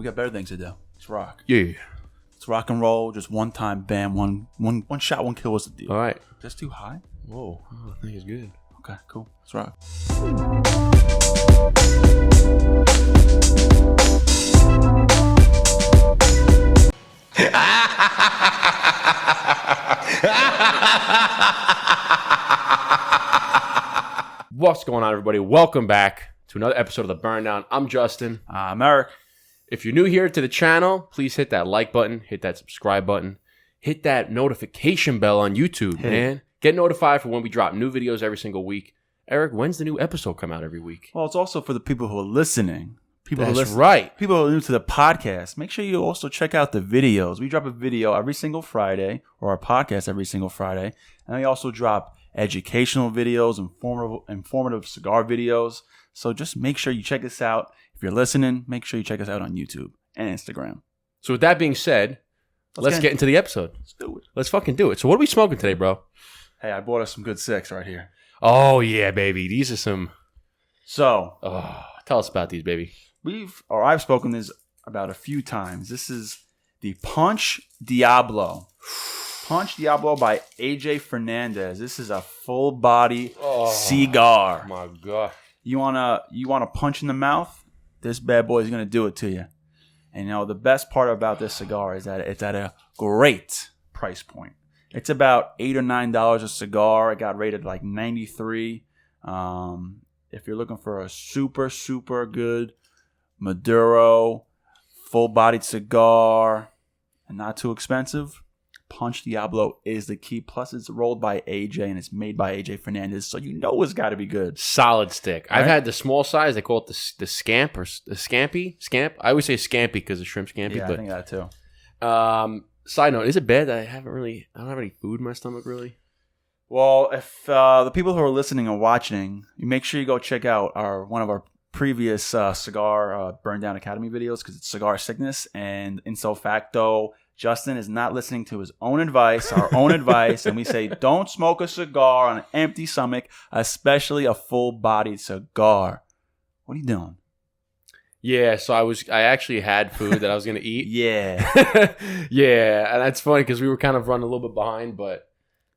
We got better things to do. Let's rock. Yeah. Let's rock and roll. Just one time, bam, one shot, one kill was the deal. All right. That's too high? Whoa. Oh, I think it's good. Okay, cool. Let's rock. What's going on, everybody? Welcome back to another episode of The Burndown. I'm Justin. I'm Eric. If you're new here to the channel, please hit that like button, hit that subscribe button, hit that notification bell on YouTube, man. Get notified for when we drop new videos every single week. Eric, when's the new episode come out every week? Well, it's also for the people who are listening. That's right. People who are new to the podcast, make sure you also check out the videos. We drop a video every single Friday, or a podcast every single Friday. And we also drop educational videos, informative cigar videos. So just make sure you check us out. If you're listening, make sure you check us out on YouTube and Instagram. So with that being said, let's get into the epistell. Let's do it. Let's fucking do it. So what are we smoking today, bro? Hey, I bought us some good six right here. Oh, yeah, baby. These are some... So... tell us about these, baby. I've spoken this about a few times. This is the Punch Diablo. Punch Diablo by AJ Fernandez. This is a full body cigar. Oh my god. You wanna punch in the mouth? This bad boy is gonna do it to you. And the best part about this cigar is that it's at a great price point. It's about $8 or $9 a cigar. It got rated like 93. If you're looking for a super, super good Maduro, full-bodied cigar, and not too expensive, Punch Diablo is the key. Plus, it's rolled by AJ, and it's made by AJ Fernandez, so you know it's got to be good. Solid stick. Right? I've had the small size. They call it the scamp or the scampi. Scamp. I always say scampi because of shrimp scampi. Yeah, but, I think that too. Side note, is it bad that I don't have any food in my stomach, really? Well, if the people who are listening and watching, you make sure you go check out one of our previous Cigar Burn Down Academy videos, because it's Cigar Sickness, and in so facto, Justin is not listening to his own advice, our own advice, and we say don't smoke a cigar on an empty stomach, especially a full-bodied cigar. What are you doing? Yeah, so I actually had food that I was gonna eat. Yeah. Yeah, and that's funny because we were kind of running a little bit behind, but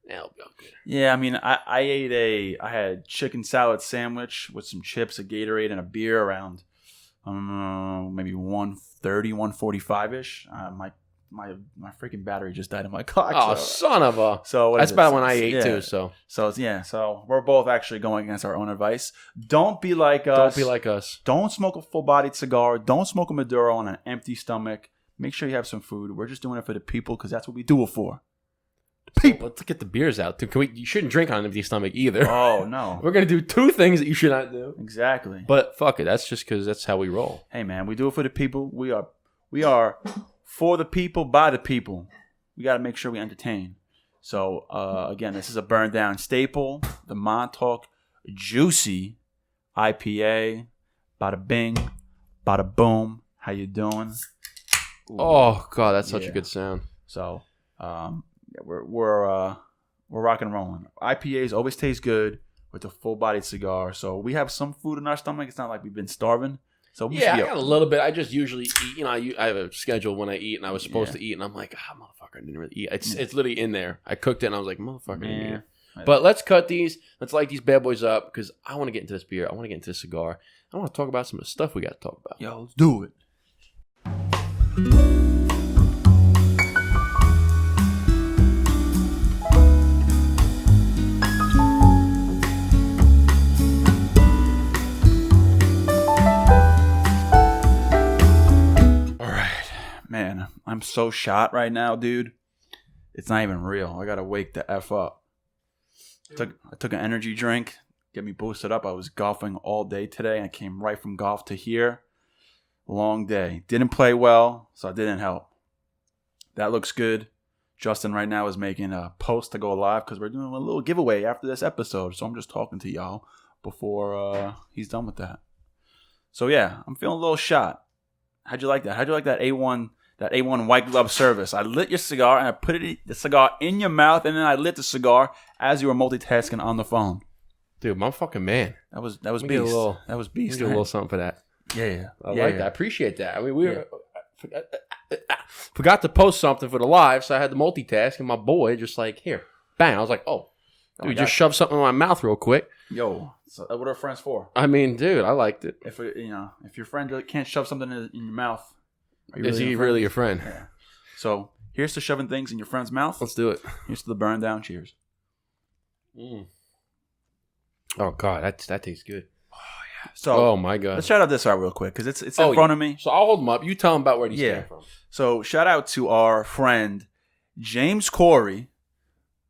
yeah, it'll be all good. Yeah, I mean, I had chicken salad sandwich with some chips, a Gatorade, and a beer around, maybe 1:30, 1:45-ish. My freaking battery just died in my car. Oh, son of a! So that's about when I ate too. So we're both actually going against our own advice. Don't be like us. Don't be like us. Don't smoke a full-bodied cigar. Don't smoke a Maduro on an empty stomach. Make sure you have some food. We're just doing it for the people because that's what we do it for. People, let's get the beers out. You shouldn't drink on an empty stomach either. Oh, no. We're going to do two things that you should not do. Exactly. But fuck it. That's just because that's how we roll. Hey, man, we do it for the people. We are for the people, by the people. We got to make sure we entertain. So, again, this is a burn down staple. The Montauk JUICY IPA. Bada bing. Bada boom. How you doing? Ooh. Oh, God, that's such a good sound. So, we're rocking and rolling. IPAs always taste good with a full-bodied cigar. So we have some food in our stomach. It's not like we've been starving. So we I got a little bit. I just usually eat. I have a schedule when I eat, and I was supposed to eat, and I'm like, motherfucker, I didn't really eat. It's literally in there. I cooked it, and I was like, motherfucker, I didn't eat it. But let's cut these. Let's light these bad boys up because I want to get into this beer. I want to get into this cigar. I want to talk about some of the stuff we got to talk about. Yo, let's do it. Man, I'm so shot right now, dude. It's not even real. I gotta wake the F up. I took an energy drink, get me boosted up. I was golfing all day today. I came right from golf to here. Long day. Didn't play well, so it didn't help. That looks good. Justin right now is making a post to go live because we're doing a little giveaway after this episode. So I'm just talking to y'all before he's done with that. So yeah, I'm feeling a little shot. How'd you like that? How'd you like that A1 white glove service? I lit your cigar and I put the cigar in your mouth, and then I lit the cigar as you were multitasking on the phone. Dude, my fucking man. That was beast. That was beast. Do a little something for that. Yeah. I like that. I appreciate that. I mean, forgot to post something for the live, so I had to multitask, and my boy just like, here, bang. I was like, oh, dude, just shove something in my mouth real quick. Yo, so what are friends for? I mean, dude, I liked it. If your friend really can't shove something in your mouth, is he really your friend? Yeah. So here's to shoving things in your friend's mouth. Let's do it. Here's to the burn down. Cheers. Oh God, that tastes good. So, oh my God, let's shout out this out real quick because it's in front of me. So I'll hold them up. You tell them about where these came from. So shout out to our friend James Corry,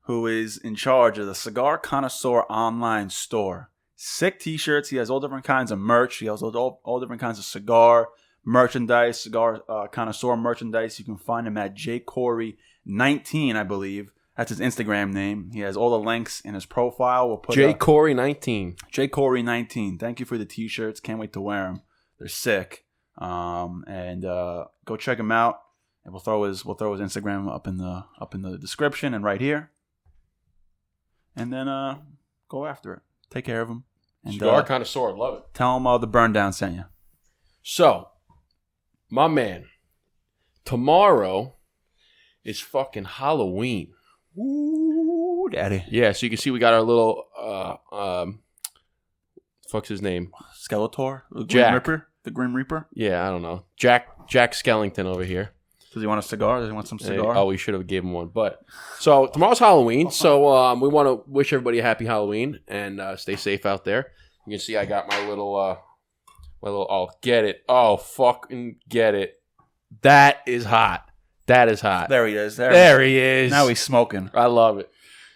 who is in charge of the Cigar Connoisseur online store. Sick T-shirts. He has all different kinds of merch. He has all different kinds of cigar merchandise, Cigar Connoisseur merchandise. You can find him at jcorry19, I believe. That's his Instagram name. He has all the links in his profile. We'll put jcorry19. jcorry19. Thank you for the T-shirts. Can't wait to wear them. They're sick. And go check him out. And we'll throw his Instagram up in the description and right here. And then go after it. Take care of him. And, Cigar Connoisseur, love it. Tell him the burn down sent you. So, my man, tomorrow is fucking Halloween. Ooh, daddy. Yeah, so you can see we got our little fuck's his name? Skeletor? Jack. The Grim Reaper? Yeah, I don't know. Jack Skellington over here. Does he want a cigar? Does he want some cigar? Oh, we should have gave him one. But so tomorrow's Halloween, so we want to wish everybody a happy Halloween and stay safe out there. You can see I got my little oh, get it. Oh, fucking get it. That is hot. That is hot. There he is. There he is. Now he's smoking. I love it.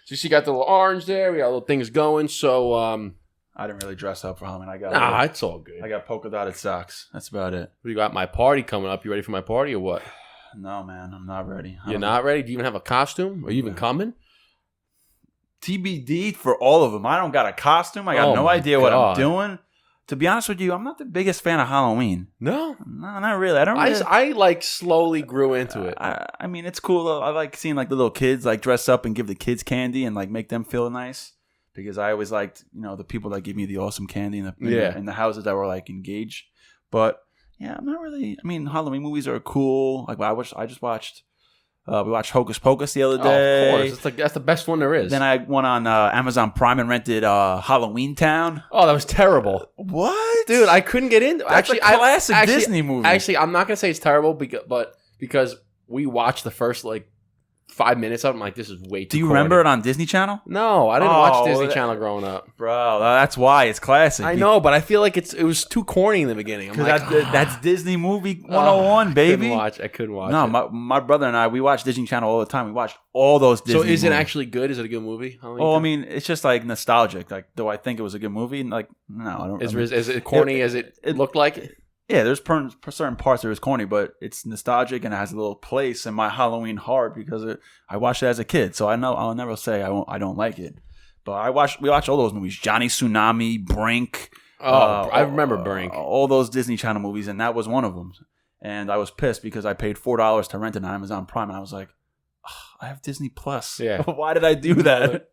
So you see, got the little orange there. We got little things going. So I didn't really dress up for Halloween. It's all good. I got polka dotted socks. That's about it. We got my party coming up. You ready for my party or what? No, man. I'm not ready. You're not ready? Do you even have a costume? Are you even coming? TBD for all of them. I don't got a costume. I got no idea what I'm doing. To be honest with you, I'm not the biggest fan of Halloween. No, not really. I like slowly grew into it. I mean, it's cool. I like seeing like the little kids like dress up and give the kids candy and like make them feel nice. Because I always liked, the people that give me the awesome candy in the houses that were like engaged. But yeah, I'm not really. I mean, Halloween movies are cool. Like I just watched. We watched Hocus Pocus the other day. Oh, of course, that's the best one there is. Then I went on Amazon Prime and rented Halloween Town. Oh, that was terrible. What, dude? I couldn't get into. That's a classic Disney movie. Actually, I'm not gonna say it's terrible because we watched the first 5 minutes of it. I'm like, this is way too. Do you remember it on Disney Channel? No, I didn't watch Disney Channel growing up, bro. That's why it's classic. I know, but I feel like it was too corny in the beginning. I'm like, that's Disney movie 101, baby. I couldn't watch. No, my brother and I, we watch Disney Channel all the time. We watched all those Disney. So is movies. it actually good? Is it a good movie? I mean, it's just like nostalgic. Like, do I think it was a good movie? Like, no, I don't. Is it corny as it looked like? Yeah, there's certain parts that was corny, but it's nostalgic and it has a little place in my Halloween heart because I watched it as a kid, so I know I'll never say I don't like it. But we watched all those movies: Johnny Tsunami, Brink. I remember Brink. All those Disney Channel movies, and that was one of them. And I was pissed because I paid $4 to rent it on Amazon Prime, and I was like, I have Disney Plus. Yeah, why did I do that?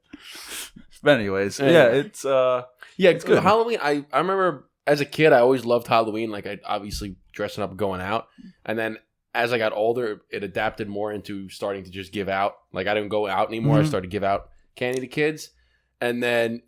But anyways, it's good. Halloween. I remember. As a kid, I always loved Halloween. Like, I obviously dressing up and going out. And then as I got older, it adapted more into starting to just give out. Like, I didn't go out anymore. Mm-hmm. I started to give out candy to kids. And then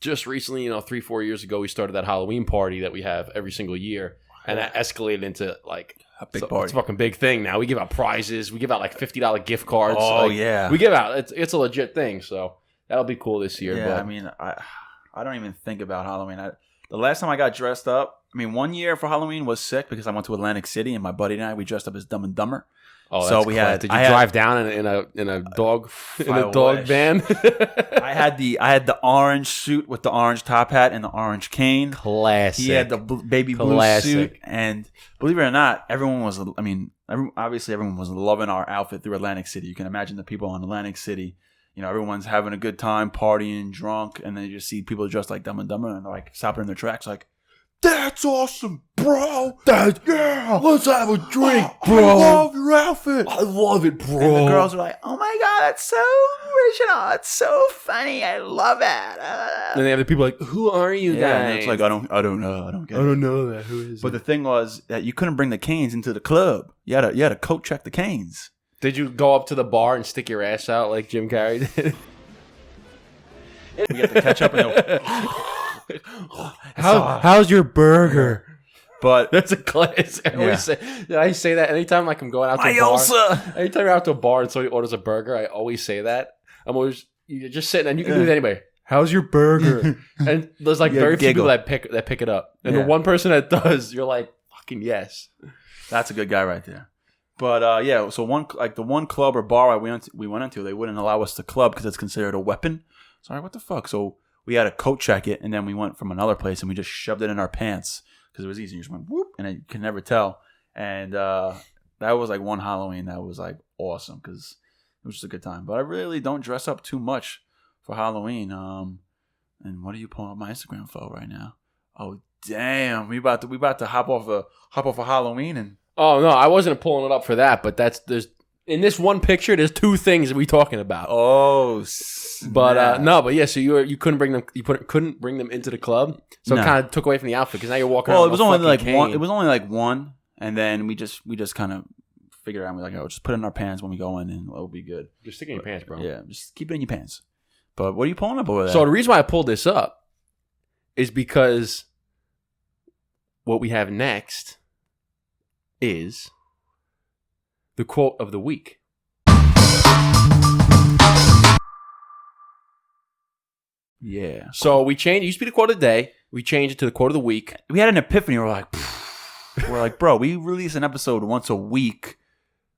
just recently, 3-4 years ago, we started that Halloween party that we have every single year. And that escalated into, like, a big party. It's a fucking big thing now. We give out prizes. We give out, like, $50 gift cards. Oh, yeah. We give out. It's a legit thing. So that'll be cool this year. Yeah, but, I mean, I don't even think about Halloween. The last time I got dressed up, one year for Halloween was sick because I went to Atlantic City and my buddy and I, we dressed up as Dumb and Dumber. Oh, so we had. Did you drive down in a dog van? I had the orange suit with the orange top hat and the orange cane. Classic. He had the baby blue suit, and believe it or not, everyone was. Obviously, everyone was loving our outfit through Atlantic City. You can imagine the people in Atlantic City. Everyone's having a good time, partying, drunk, and then you just see people dressed like Dumb and Dumber, and they're like stopping in their tracks, like, That's awesome, bro. Yeah. Let's have a drink, bro. I love your outfit. I love it, bro. And the girls are like, oh my God, that's so original. It's so funny. I love it. And they have the people like, who are you guys? And it's like, I don't know. I don't get it. I don't know that. Who is But it? the thing was that you couldn't bring the canes into the club. You had to coat check the canes. Did you go up to the bar and stick your ass out like Jim Carrey did? We have to catch up and go, how's your burger? but That's a class. I say that anytime like I'm going out to a bar. Anytime you're out to a bar and somebody orders a burger, I always say that. You're just sitting and you can do it anyway. How's your burger? And there's like very few people that pick it up. And the one person that does, you're like, fucking yes. That's a good guy right there. But so the one club or bar we went into, they wouldn't allow us to club because it's considered a weapon. Sorry, what the fuck? So we had to coat check it, and then we went from another place and we just shoved it in our pants because it was easy. You just went whoop, and you can never tell. And that was like one Halloween that was like awesome because it was just a good time. But I really don't dress up too much for Halloween. And what are you pulling up my Instagram for right now? Oh damn, we about to hop off a Halloween and. Oh no, I wasn't pulling it up for that, but there's in this one picture, there's two things that we talking about. Oh, but so you couldn't bring them. You couldn't bring them into the club, so it kind of took away from the outfit because now you're walking. Well, around it was only like one. It was only like one, and then we just kind of figured out. We're like, just put it in our pants when we go in, and it'll be good. Just stick it in your pants, bro. Yeah, just keep it in your pants. But what are you pulling up over there? So the reason why I pulled this up is because what we have next is the quote of the week. Yeah. So we changed. It used to be the quote of the day. We changed it to the quote of the week. We had an epiphany. We're like, bro, we release an episode once a week.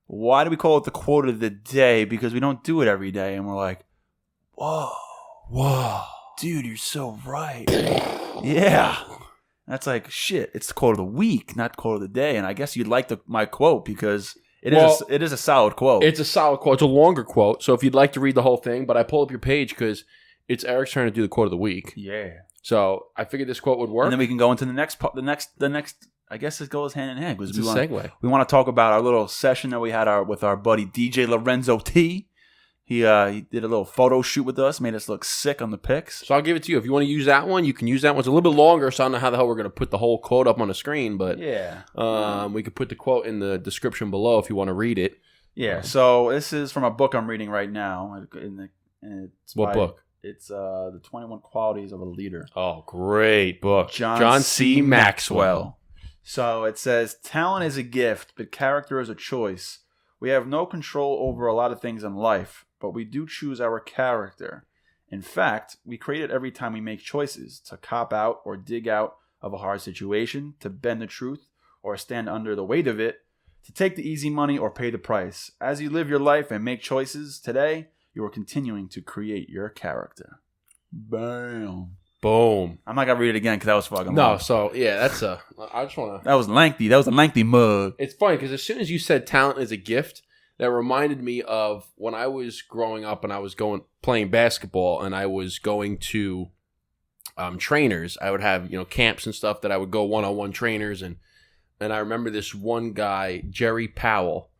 Why do we call it the quote of the day? Because we don't do it every day. And we're like, whoa, dude, you're so right. Yeah. That's like, shit, it's the quote of the week, not the quote of the day. And I guess you'd like my quote because it is a solid quote. It's a solid quote. It's a longer quote. So if you'd like to read the whole thing, but I pull up your page because it's Eric's turn to do the quote of the week. Yeah. So I figured this quote would work. And then we can go into the next part. The next. I guess it goes hand in hand. It's a segue. We want to talk about our little session that we had with our buddy DJ Lorenzo T. He did a little photo shoot with us, made us look sick on the pics. So I'll give it to you. If you want to use that one, you can use that one. It's a little bit longer, so I don't know how the hell we're going to put the whole quote up on the screen. But yeah, we could put the quote in the description below if you want to read it. Yeah. So this is from a book I'm reading right now. What book? It's the 21 Qualities of a Leader. Oh, great book. John C. Maxwell. So it says, talent is a gift, but character is a choice. We have no control over a lot of things in life, but we do choose our character. In fact, we create it every time we make choices to cop out or dig out of a hard situation, to bend the truth or stand under the weight of it, to take the easy money or pay the price. As you live your life and make choices today, you are continuing to create your character. Bam. Boom. I'm not going to read it again because that was fucking No, long. so, yeah, I just want to... That was lengthy. That was a lengthy mug. It's funny because as soon as you said talent is a gift, that reminded me of when I was growing up and I was playing basketball and I was going to trainers. I would have, camps and stuff that I would go one-on-one trainers. And I remember this one guy, Jerry Powell,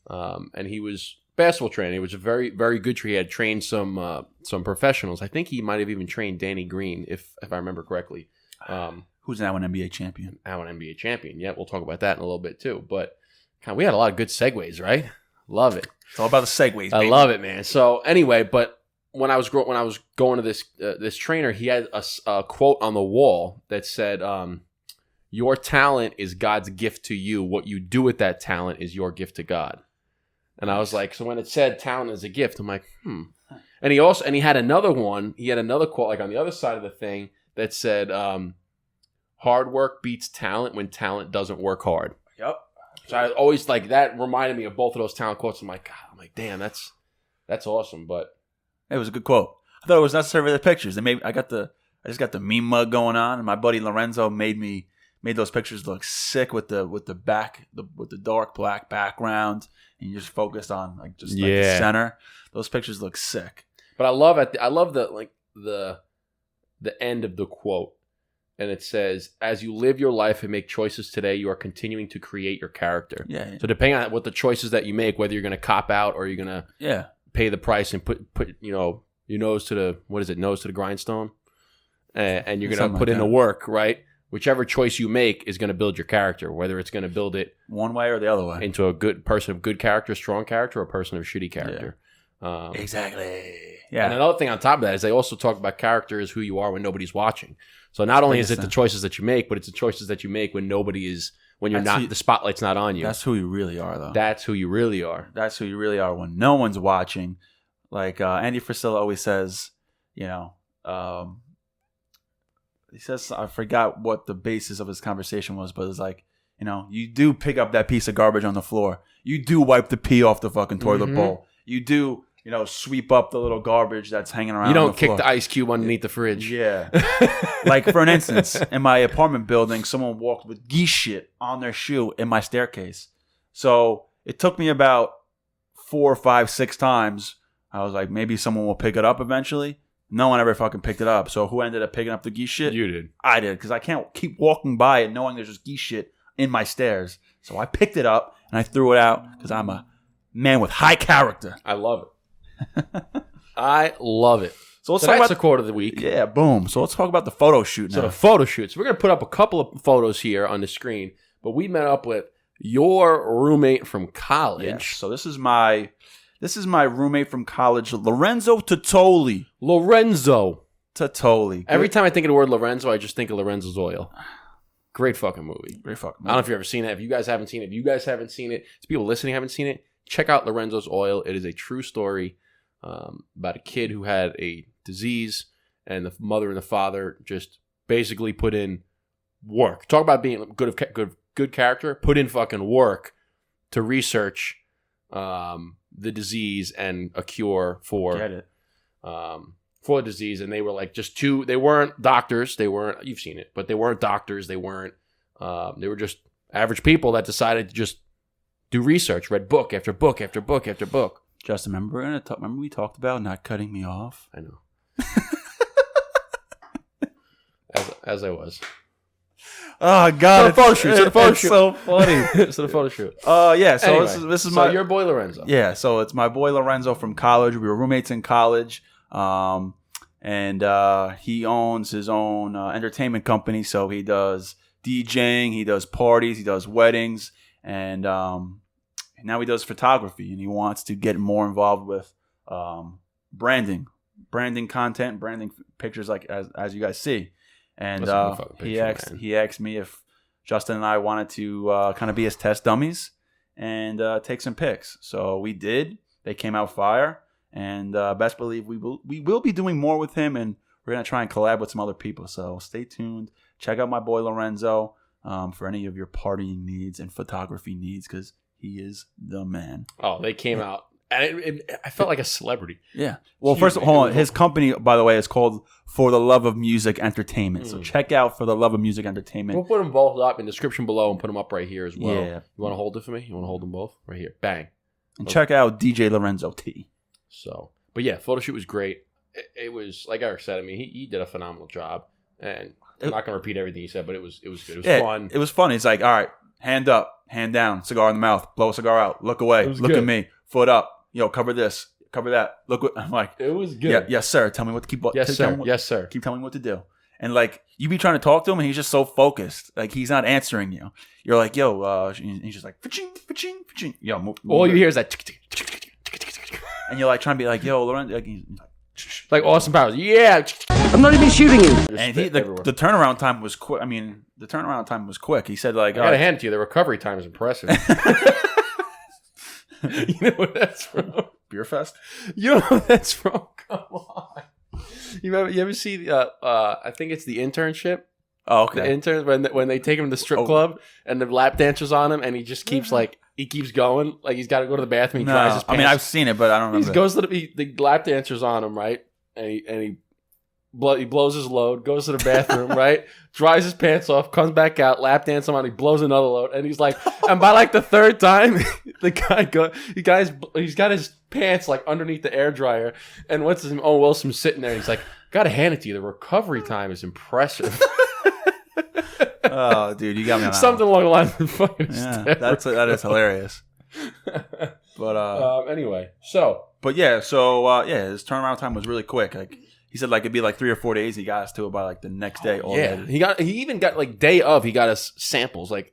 and he was basketball trainer. He was a very, very good trainer. He had trained some professionals. I think he might have even trained Danny Green, if I remember correctly. Who's now an NBA champion? Now an NBA champion. Yeah, we'll talk about that in a little bit too. But we had a lot of good segues, right? Love it. It's all about the segues, baby. I love it, man. So anyway, but when I was going to this trainer, he had a quote on the wall that said, "Your talent is God's gift to you. What you do with that talent is your gift to God." And I was like, so when it said talent is a gift, I'm like, And he had another one. He had another quote like on the other side of the thing that said, "Hard work beats talent when talent doesn't work hard." Yep. So I always like that reminded me of both of those talent quotes. I'm like, damn, that's awesome. But it was a good quote. I thought it was necessary for the pictures. I just got the meme mug going on, and my buddy Lorenzo made those pictures look sick with the dark black background, and you just focused on like the center. Those pictures look sick. But I love the end of the quote. and it says, as you live your life and make choices today, you are continuing to create your character. Yeah. So depending on what the choices that you make, whether you're going to cop out or you're going to pay the price and put your nose to the grindstone, and you're going to put in the work, right? Whichever choice you make is going to build your character, whether it's going to build it one way or the other way into a good person of good character, strong character, or a person of shitty character. Exactly. Yeah. And another thing on top of that is they also talk about character is who you are when nobody's watching. So not only is it the choices that you make, but it's the choices that you make when the spotlight's not on you. That's who you really are, though. That's who you really are. That's who you really are when no one's watching. Like Andy Frisella always says, he says, I forgot what the basis of his conversation was, but it's like, you do pick up that piece of garbage on the floor. You do wipe the pee off the fucking toilet bowl. You do, sweep up the little garbage that's hanging around. You don't the kick floor. the ice cube underneath the fridge. Yeah. Like, for an instance, in my apartment building, someone walked with geese shit on their shoe in my staircase. So it took me about 4, 5, 6 times. I was like, maybe someone will pick it up eventually. No one ever fucking picked it up. So who ended up picking up the geese shit? You did. I did, because I can't keep walking by it knowing there's just geese shit in my stairs. So I picked it up and I threw it out because I'm a man with high character. I love it. I love it. So let's talk that's about the quote of the week. Yeah, boom. So let's talk about the photo shoot now. So the photo shoots. We're going to put up a couple of photos here on the screen, but we met up with your roommate from college. Yes. So this is my roommate from college, Lorenzo Tattoli. Lorenzo Tattoli. Every time I think of the word Lorenzo, I just think of Lorenzo's Oil. Great fucking movie. Great fucking movie. I don't know if you've ever seen it. If you guys haven't seen it, if people listening haven't seen it, check out Lorenzo's Oil. It is a true story about a kid who had a disease, and the mother and the father just basically put in work. Talk about being good character. Put in fucking work to research the disease and a cure for the disease. And they were like they weren't doctors. You've seen it, but they weren't doctors. They were just average people that decided to just do research, read book after book after book after book. Justin, remember we talked about not cutting me off? I know. as I was. Oh God! So the photo shoot. It's so funny. So the photo shoot. Yeah. So anyway, this is your boy Lorenzo. Yeah. So it's my boy Lorenzo from college. We were roommates in college. And he owns his own entertainment company. So he does DJing, he does parties, he does weddings, and now he does photography. And he wants to get more involved with branding content, branding pictures, like as you guys see. And he asked me if Justin and I wanted to kind of be his test dummies and take some pics. So we did. They came out fire. And best believe we will be doing more with him, and we're going to try and collab with some other people. So stay tuned. Check out my boy Lorenzo for any of your partying needs and photography needs, because he is the man. Oh, they came out. And I felt like a celebrity. Yeah. Well, first of all, his company, by the way, is called For the Love of Music Entertainment. So check out For the Love of Music Entertainment. We'll put them both up in the description below and put them up right here as well. Yeah. You want to hold it for me? You want to hold them both? Right here. Bang. And check out DJ Lorenzo T. So, but yeah, photo shoot was great. It was, like Eric said, I mean, he did a phenomenal job. And I'm not going to repeat everything he said, but it was good. It was fun. It was fun. It's like, all right, hand up, hand down, cigar in the mouth, blow a cigar out, look away, look at me, foot up, cover this, cover that. Look what I'm like. It was good. Yeah, yes, sir. Tell me what to keep. Yes, sir. Yes, sir. Keep telling me what to do. And like, you be trying to talk to him, and he's just so focused. Like, he's not answering you. You're like, yo, he's just like, pa-ching, pa-ching, pa-ching. Yo, move all you hear is that. And you're like trying to be like, yo, Lorenzo, like Austin Powers. Yeah. I'm not even shooting you. And the turnaround time was quick. I mean, the turnaround time was quick. He said, like, I gotta hand it to you. The recovery time is impressive. You know what that's from? Beer Fest? You know what that's from? Come on. You ever see, I think it's The Internship? Oh, okay. The interns, when they take him to the strip club and the lap dancers on him, and he just keeps he keeps going. Like, he's got to go to the bathroom. He dries his pants. I mean, I've seen it, but I don't remember. He goes to the lap dancers on him, right? And he blows his load, goes to the bathroom, right? Dries his pants off, comes back out, lap dance him on, he blows another load, and he's like, and by like the third time, he's got his pants like underneath the air dryer, and what's his name? Oh, Wilson's sitting there, and he's like, gotta hand it to you, the recovery time is impressive. Oh, dude, you got me on that Something along the lines of fucking Yeah, that is hilarious. But anyway, so his turnaround time was really quick. Like he said, like it'd be like 3 or 4 days. He got us to it by like the next day. He even got like day of. He got us samples, like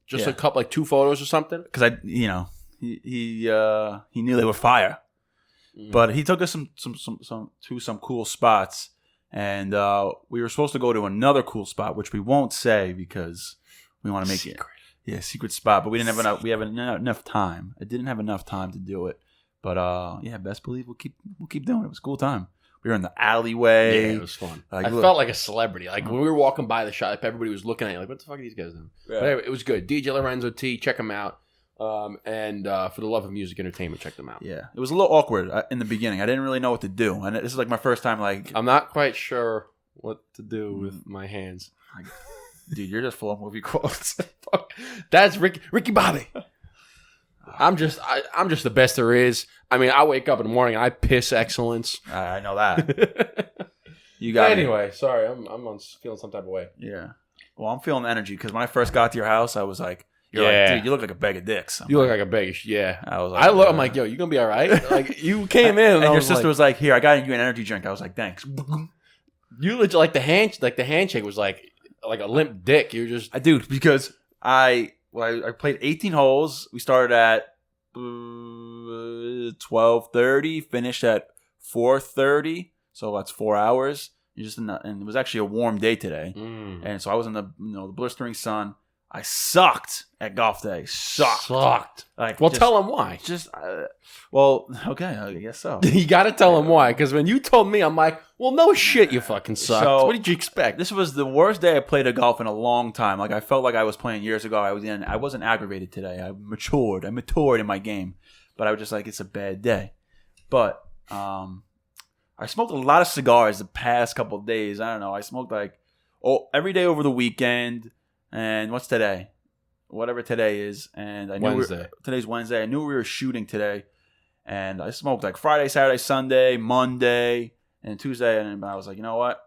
just a couple, like 2 photos or something. Because he knew they were fire, but he took us to some cool spots, and we were supposed to go to another cool spot, which we won't say because we want to make it. Yeah, secret spot, but we didn't have enough. We haven't enough time. I didn't have enough time to do it, but best believe we'll keep doing it. It was a cool time. We were in the alleyway. Yeah, it was fun. I felt like a celebrity. Like when we were walking by the shop, everybody was looking at you like, "What the fuck are these guys doing?" Yeah. But anyway, it was good. DJ Lorenzo T, check him out. And for the love of music entertainment, check them out. Yeah, it was a little awkward in the beginning. I didn't really know what to do, and this is like my first time. Like I'm not quite sure what to do with my hands. Dude, you're just full of movie quotes. That's Ricky Bobby. I'm just the best there is. I mean, I wake up in the morning and I piss excellence. I know that. You got anyway. Sorry, I'm feeling some type of way. Yeah. Well, I'm feeling energy because when I first got to your house, I was like, like, dude, you look like a bag of dicks. You look like a bag of yeah. I was like, I'm like, yo, you gonna be all right? Like you came in and your sister was like, here, I got you an energy drink. I was like, thanks. You legit like the handshake was like a limp dick. You're just dude, because I played 18 holes. We started at 12:30, finished at 4:30. So that's 4 hours. And it was actually a warm day today, and so I was in the the blistering sun. I sucked at golf day. Sucked. Like, well, tell him why. Okay, I guess so. You got to tell him why, because when you told me, I'm like, well, no shit, you fucking sucked. So, what did you expect? This was the worst day I played a golf in a long time. Like I felt like I was playing years ago. I wasn't aggravated today. I matured in my game, but I was just like, it's a bad day. But I smoked a lot of cigars the past couple of days. I don't know. I smoked like every day over the weekend. And what's today? Whatever today is. And I knew today's Wednesday. I knew we were shooting today. And I smoked like Friday, Saturday, Sunday, Monday, and Tuesday. And I was like, you know what?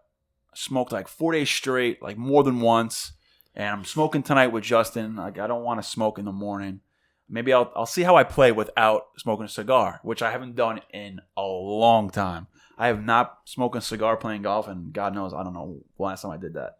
I smoked like 4 days straight, like more than once. And I'm smoking tonight with Justin. Like I don't want to smoke in the morning. Maybe I'll see how I play without smoking a cigar, which I haven't done in a long time. I have not smoked a cigar playing golf, and God knows, I don't know the last time I did that.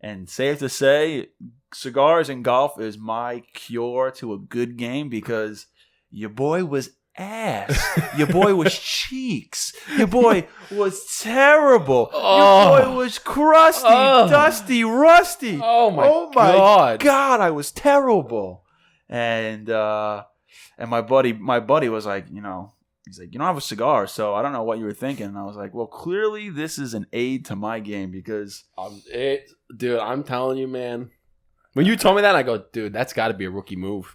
And safe to say, cigars and golf is my cure to a good game because your boy was ass. Your boy was cheeks. Your boy was terrible. Your boy was crusty, dusty, rusty. Oh my God, I was terrible. And my buddy was like, he's like, you don't have a cigar, so I don't know what you were thinking. And I was like, well, clearly this is an aid to my game because... Dude, I'm telling you, man. When you told me that, I go, dude, that's got to be a rookie move.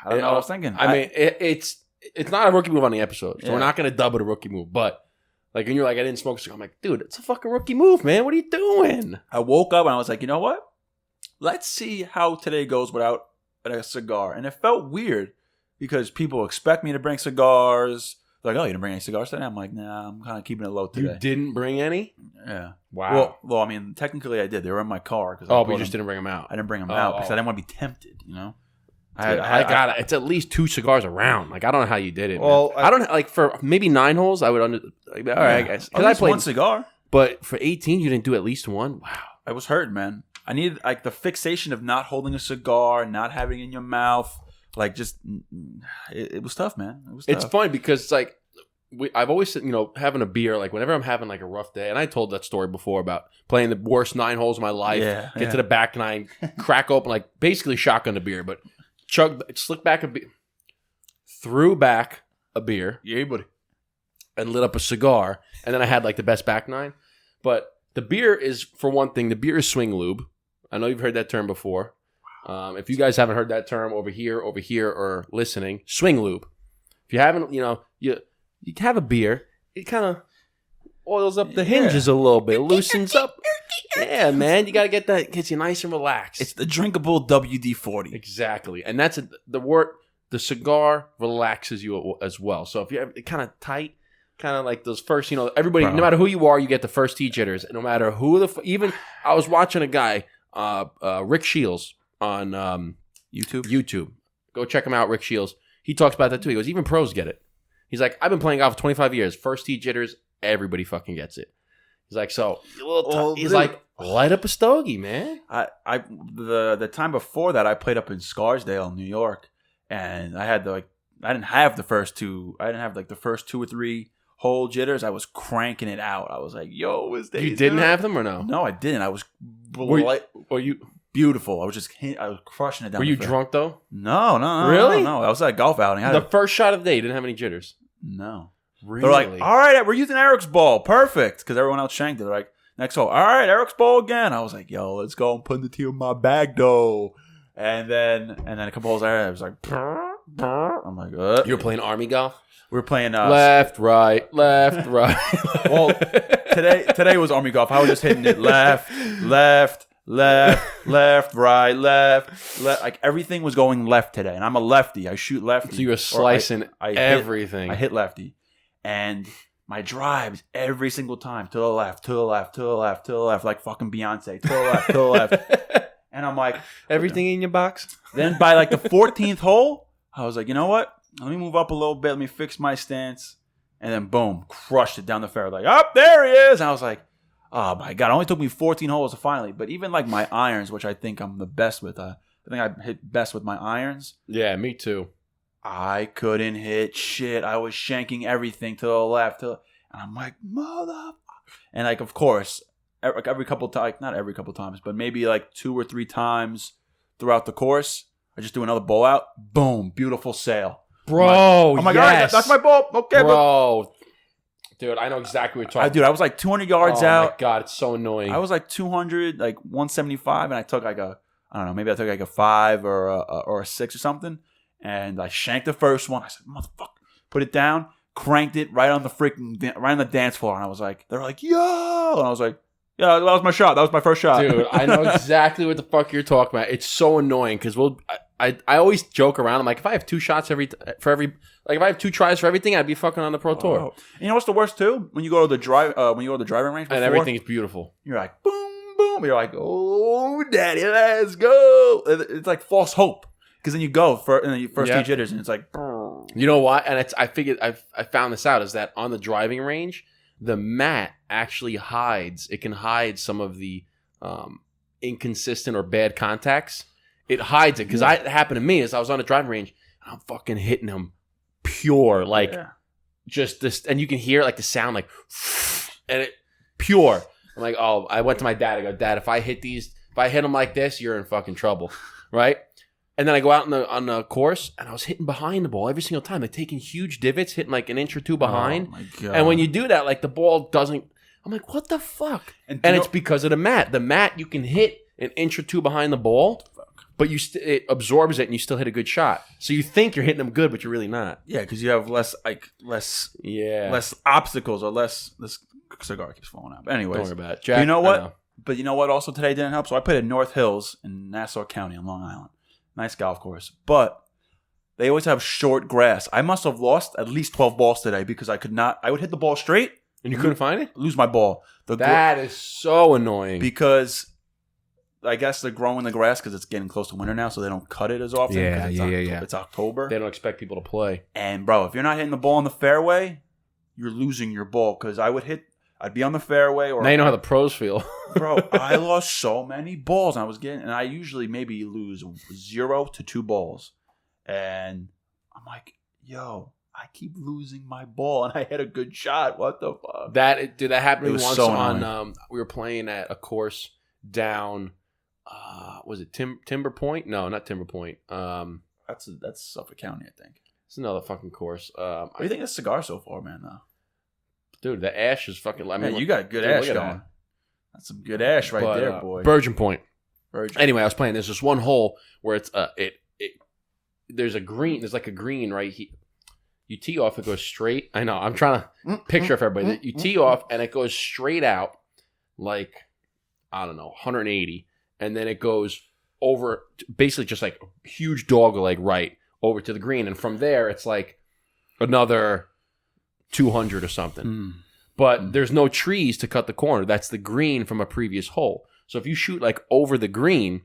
I don't know what I was thinking. I mean, it's not a rookie move on the episode, so we're not going to dub it a rookie move. But, like, when you're like, I didn't smoke a cigar, I'm like, dude, it's a fucking rookie move, man. What are you doing? I woke up and I was like, you know what? Let's see how today goes without a cigar. And it felt weird because people expect me to bring cigars. They're like, oh, you didn't bring any cigars today? I'm like, nah, I'm kind of keeping it low today. You didn't bring any? Yeah. Wow. Well, I mean, technically I did. They were in my car. But you just didn't bring them out. I didn't bring them out because I didn't want to be tempted, I got it. It's at least 2 cigars around. Like, I don't know how you did it. Well, I don't like for maybe 9 holes. I would all right, guys. Because I played 1 cigar. But for 18, you didn't do at least 1. Wow. I was hurting, man. I needed like the fixation of not holding a cigar, not having it in your mouth. Like, just it was tough, man. It was tough. It's funny because it's like I've always said, having a beer, like whenever I'm having like a rough day, and I told that story before about playing the worst 9 holes of my life, get to the back 9, crack open, like basically shotgun a beer, but slick back a beer, threw back a beer, yeah, buddy, and lit up a cigar, and then I had like the best back 9. But the beer is, for one thing, the beer is swing lube. I know you've heard that term before. If you guys haven't heard that term over here, or listening, swing lube. If you haven't, you have a beer, it kind of oils up the hinges a little bit, loosens up. Yeah, man, you got to get that, gets you nice and relaxed. It's the drinkable WD-40. Exactly. And that's the word, the cigar relaxes you as well. So if you have it kind of tight, kind of like those first, everybody, no matter who you are, you get the first T jitters. No matter who even, I was watching a guy Rick Shields on YouTube. Go check him out, Rick Shields. He talks about that too. He goes, even pros get it. He's like, I've been playing golf for 25 years. First tee jitters, everybody fucking gets it. He's like, he's like, light up a stogie, man. The time before that, I played up in Scarsdale, New York, and I didn't have the first two. I didn't have like the first 2 or 3 hole jitters. I was cranking it out. I was like, yo, is this? You didn't have them or no? No, I didn't. I was were you beautiful. I was crushing it down. Were you drunk though? No. Really? No. I was at a golf outing. The first shot of the day, you didn't have any jitters? No. Really? They're like, all right, we're using Eric's ball. Perfect. Because everyone else shanked it. They're like, next hole. All right, Eric's ball again. I was like, yo, let's go and put the tee in my bag, though. And then a couple holes there, I was like, I'm like, You were playing Army golf? We were playing left, right. Well, today was Army golf. I was just hitting it left, right, left. Like everything was going left today, and I'm a lefty. I shoot lefty. So you were slicing everything. I hit lefty, and my drives every single time to the left, like fucking Beyonce, to the left. And I'm like, everything in your box. Then by like the 14th hole, I was like, you know what? Let me move up a little bit. Let me fix my stance. And then boom, crushed it down the fairway. Like, there he is. And I was like, oh my God. It only took me 14 holes to finally. But even like my irons, which I think I'm the best with. I think I hit best with my irons. Yeah, me too. I couldn't hit shit. I was shanking everything to the left. And I'm like, mother. And like, of course, every couple times, not every couple times, but maybe like 2 or 3 times throughout the course, I just do another bowl out. Boom, beautiful sail. Bro, I'm like, all right, that's my ball. Okay, bro. Dude, I know exactly what you're talking about. I was like 200 yards out. Oh my God, it's so annoying. I was like 200, like 175, and I took like I don't know, maybe I took like a 5 or a 6 or something, and I shanked the first one. I said, motherfucker, put it down, cranked it right on the dance floor, and I was like, they're like, yo, and I was like, yeah, that was my shot. That was my first shot. Dude, I know exactly what the fuck you're talking about. It's so annoying because I always joke around. I'm like, if I have 2 shots if I have 2 tries for everything, I'd be fucking on the pro tour. And you know what's the worst too? When you go to the driving range, and everything is beautiful. You're like, boom, boom. You're like, oh, daddy, let's go. It's like false hope because then you go in the first 2 jitters, and it's like, you know what? And I figured I found this out is that on the driving range, the mat actually hides. It can hide some of the inconsistent or bad contacts. It hides it because it happened to me as I was on the driving range and I'm fucking hitting them pure, like just this, and you can hear like the sound like, and it pure. I'm like, oh, I went to my dad. I go, Dad, if I hit them like this, you're in fucking trouble, right? And then I go out on the course and I was hitting behind the ball every single time, like taking huge divots, hitting like an inch or 2 behind. Oh my God. And when you do that, like the ball doesn't. I'm like, what the fuck? And it's because of the mat. The mat you can hit an inch or 2 behind the ball. But it absorbs it and you still hit a good shot. So you think you're hitting them good, but you're really not. Yeah, because you have less obstacles or less. This cigar keeps falling out. But anyways, don't worry about it. Jack, you know what? But you know what? Also today didn't help. So I played at North Hills in Nassau County on Long Island. Nice golf course, but they always have short grass. I must have lost at least 12 balls today because I could not. I would hit the ball straight and you couldn't find it. Lose my ball. That is so annoying because. I guess they're growing the grass because it's getting close to winter now, so they don't cut it as often. Yeah. It's October. They don't expect people to play. And, bro, if you're not hitting the ball in the fairway, you're losing your ball because I'd be on the fairway. Or now you know how the pros feel. Bro, I lost so many balls. And I usually maybe lose 0 to 2 balls. And I'm like, yo, I keep losing my ball, and I hit a good shot. What the fuck? That happened to me once so on, we were playing at a course down... was it Timber Point? No, not Timber Point. That's Suffolk County, I think. It's another fucking course. What do you think of Cigar so far, man? Dude, the ash is fucking. I mean, you got good ash going. That's some good ash there, boy. Virgin Point. Anyway, I was playing. There's this one hole where it's there's a green. There's like a green right here. You tee off, it goes straight. I know. I'm trying to picture for everybody. You tee off, and it goes straight out, like I don't know, 180. And then it goes over, basically just like a huge dog leg right over to the green. And from there, it's like another 200 or something. But there's no trees to cut the corner. That's the green from a previous hole. So if you shoot like over the green,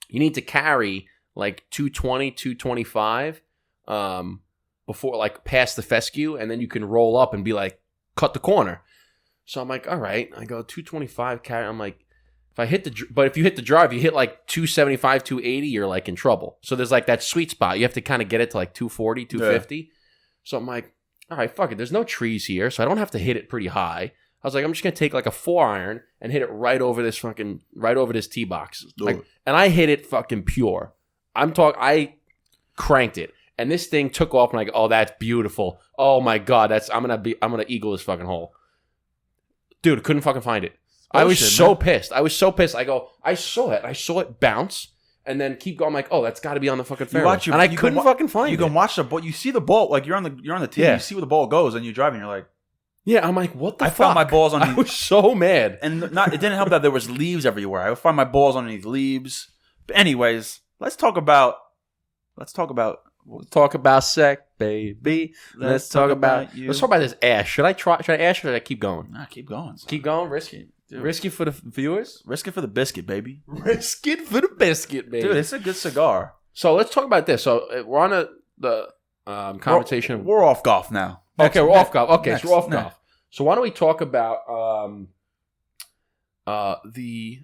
you need to carry like 220, 225 before like past the fescue, and then you can roll up and be like, cut the corner. So I'm like, all right. I go 225 carry. I'm like, if you hit the drive, you hit like 275, 280, you're like in trouble. So there's like that sweet spot. You have to kind of get it to like 240, 250. Yeah. So I'm like, all right, fuck it. There's no trees here, so I don't have to hit it pretty high. I was like, I'm just gonna take like a 4-iron and hit it right over this tee box. Like, and I hit it fucking pure. I cranked it, and this thing took off. And like, oh, that's beautiful. Oh my god, I'm gonna eagle this fucking hole, dude. Couldn't fucking find it. I was so pissed. I saw it bounce and then keep going. I'm like, oh, that's got to be on the fucking fairway. And I couldn't fucking find it. You can watch the ball. You see the ball, like you're on the tee. Yeah. You see where the ball goes, and you're driving. You're like, yeah. I'm like, what the fuck? I found my balls on. I was so mad, and it didn't help that there was leaves everywhere. I would find my balls underneath leaves. But anyways, let's talk about sex, baby. Let's talk about you. Let's talk about this ash. Should I ash or should I keep going? Nah, keep going. Son. Keep going. Risky. Dude. Risk it for the viewers? Risk it for the biscuit, baby. Risk it for the biscuit, baby. Dude, it's a good cigar. So let's talk about this. So we're on the conversation. We're off golf now. Okay, we're off golf. Okay, so we're off golf. So why don't we talk about the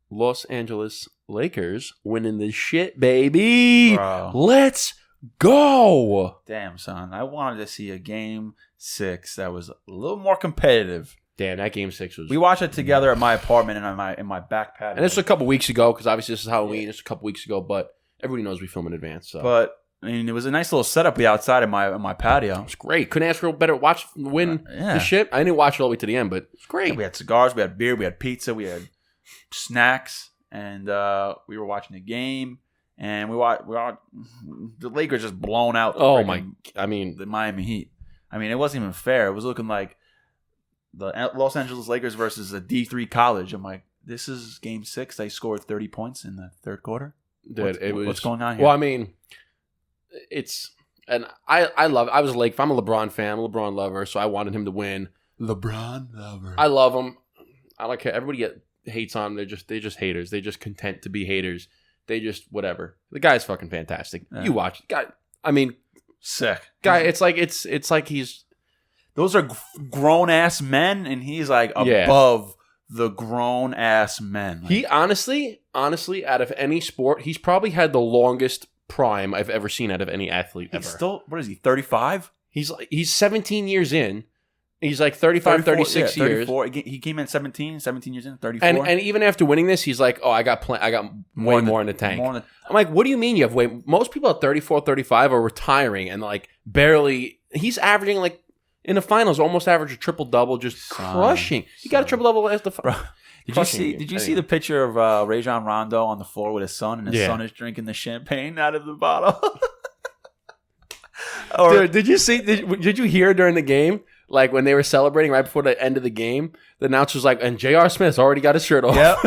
Los Angeles Lakers winning the shit, baby. Bro. Let's go. Damn, son. I wanted to see a game 6 that was a little more competitive. Damn, that game 6 was... We watched it together at my apartment and in my back patio. And this was a couple weeks ago, because obviously this is Halloween. This was a couple weeks ago, but everybody knows we film in advance. So. But, I mean, it was a nice little setup outside in my patio. It was great. Couldn't ask for a better win the shit. I didn't watch it all the way to the end, but it's great. Yeah, we had cigars, we had beer, we had pizza, we had snacks, and we were watching the game. And the Lakers just blown out. The Miami Heat. I mean, it wasn't even fair. It was looking like the Los Angeles Lakers versus a D3 college. I'm like, this is game 6. They scored 30 points in the third quarter. Dude, what's going on here? Well, I mean, I love it. I was a Lake. I'm a LeBron fan. I'm a LeBron lover, so I wanted him to win. LeBron lover. I love him. I don't care. Everybody hates on him. They're just haters. They're just content to be haters. They just whatever. The guy's fucking fantastic. Yeah. You watch, guy. I mean, sick guy. It's like he's. Those are grown ass men, and he's like above the grown ass men. Like, he honestly, out of any sport, he's probably had the longest prime I've ever seen out of any athlete ever. He's still, what is he, 35? He's 17 years in. He's like 35, 36 years. 34. He came in 17 years in, 34. And even after winning this, he's like, oh, I got way more in the tank. I'm like, what do you mean you have way? Most people at 34, 35 are retiring and like barely. He's averaging like in the finals, almost average a triple-double, just crushing. He got a triple-double as the Did you see the picture of Rajon Rondo on the floor with his son, and his son is drinking the champagne out of the bottle? Dude, did you hear during the game, like when they were celebrating right before the end of the game, the announcer's like, and J.R. Smith's already got his shirt off. Yep.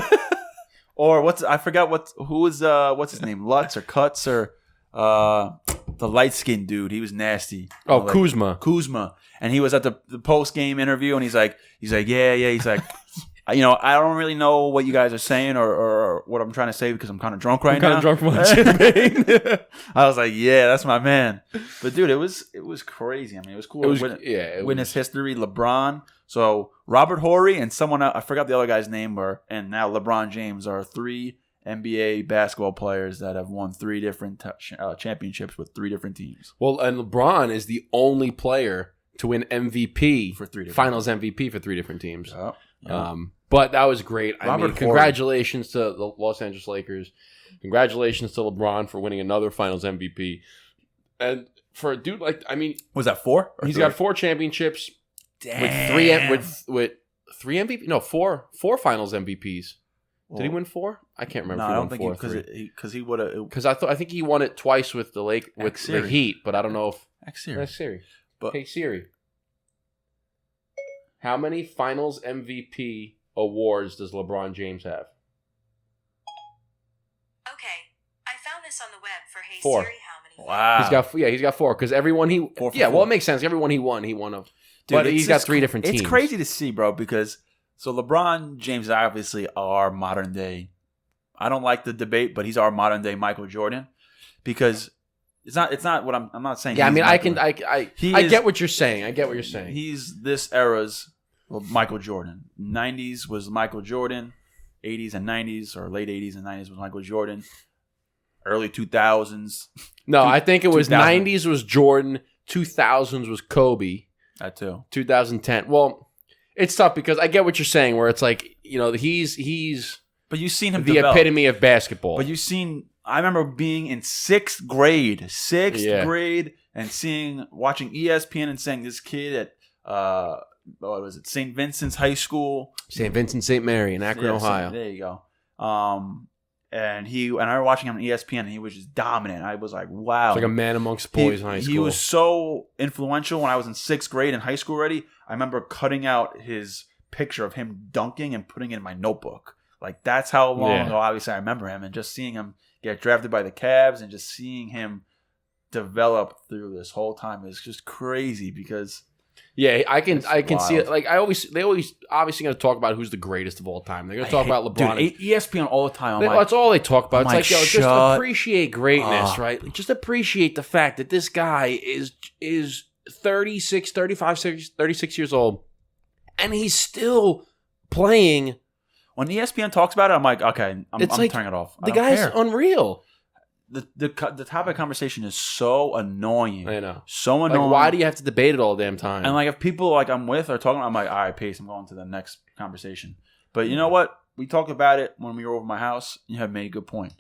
Or what's his name? Lutz or Cuts or the light-skinned dude. He was nasty. Oh, like, Kuzma. And he was at the post-game interview, and he's like, yeah. He's like, I don't really know what you guys are saying or what I'm trying to say because I'm kind of drunk right now. I'm kind of drunk from my champagne. I was like, yeah, that's my man. But dude, it was crazy. I mean, it was cool. Witness history, LeBron. So Robert Horry and someone else, I forgot the other guy's name, and now LeBron James are 3 NBA basketball players that have won 3 different championships with 3 different teams. Well, and LeBron is the only player to win MVP for 3 different Finals MVP for 3 different teams. Yep. But that was great. I mean, congratulations to the Los Angeles Lakers. Congratulations to LeBron for winning another Finals MVP. And for a dude like, I mean, was that 4? He's got 4 championships. Damn. With 3 MVP. No, 4 Finals MVPs. Did he win 4? I can't remember. No, I don't think because he would have. Because I think he won it twice with the Heat, but I don't know if X Siri. But hey Siri, how many Finals MVP awards does LeBron James have? Okay, I found this on the web for Hey 4. Siri. How many? Wow. He's got 4 because everyone he 4 for well, 4. it makes sense. Everyone he won of. Dude, but he's got 3 different teams. It's crazy to see, bro, because So LeBron James is obviously our modern day. I don't like the debate, but he's our modern day Michael Jordan because it's not what I'm not saying. Yeah, I mean, I Jordan. get what you're saying. I get what you're saying. He's this era's Michael Jordan. 90s was Michael Jordan. 80s and 90s or late 80s and 90s was Michael Jordan. Early 2000s. No, I think it was 90s was Jordan. 2000s was Kobe. That too. 2010. Well, it's tough because I get what you're saying where it's like, he's but you've seen him the develop. epitome of basketball. But I remember being in sixth grade, and watching ESPN and saying this kid at what was it, St. Vincent's High School, St. Vincent St. Mary in Akron, Ohio. There you go. And I remember watching him on ESPN, and he was just dominant. I was like, wow, it's like a man amongst boys in high school. He was so influential when I was in sixth grade in high school already. I remember cutting out his picture of him dunking and putting it in my notebook. Like that's how long ago. Obviously, I remember him, and just seeing him get drafted by the Cavs and just seeing him develop through this whole time is just crazy because I can see it. Like they always obviously going to talk about who's the greatest of all time. They're going to talk about LeBron. Dude, ESPN all the time. That's all they talk about. It's like, just appreciate greatness, right? Like, just appreciate the fact that this guy is 36 years old, and he's still playing. When ESPN talks about it, I'm like, okay, I'm turning it off. The guy's unreal. The topic of conversation is so annoying. I know. So annoying. Like, why do you have to debate it all the damn time? And like if people like I'm with are talking, I'm like, all right, peace. I'm going to the next conversation. But you know what? We talked about it when we were over my house. You have made a good point.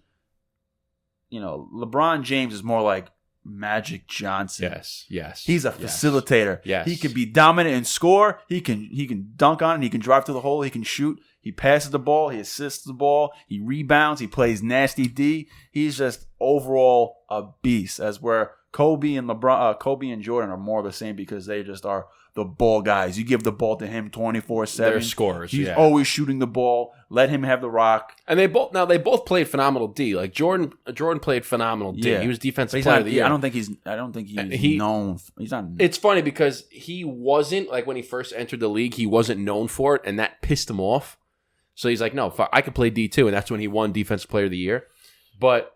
LeBron James is more like Magic Johnson. Yes. He's a facilitator. Yes. He can be dominant and score. He can dunk on it. He can drive to the hole. He can shoot. He passes the ball. He assists the ball. He rebounds. He plays nasty D. He's just overall a beast. As where Kobe and Jordan are more the same because they just are the ball guys. You give the ball to him 24/7. They're scorers. He's always shooting the ball. Let him have the rock. And they both played phenomenal D. Like Jordan played phenomenal D. Yeah. He was defensive player of the year. I don't think he's known. He's not. It's funny because he wasn't like when he first entered the league. He wasn't known for it, and that pissed him off. So he's like, no, I could play D too, and that's when he won Defensive Player of the Year. But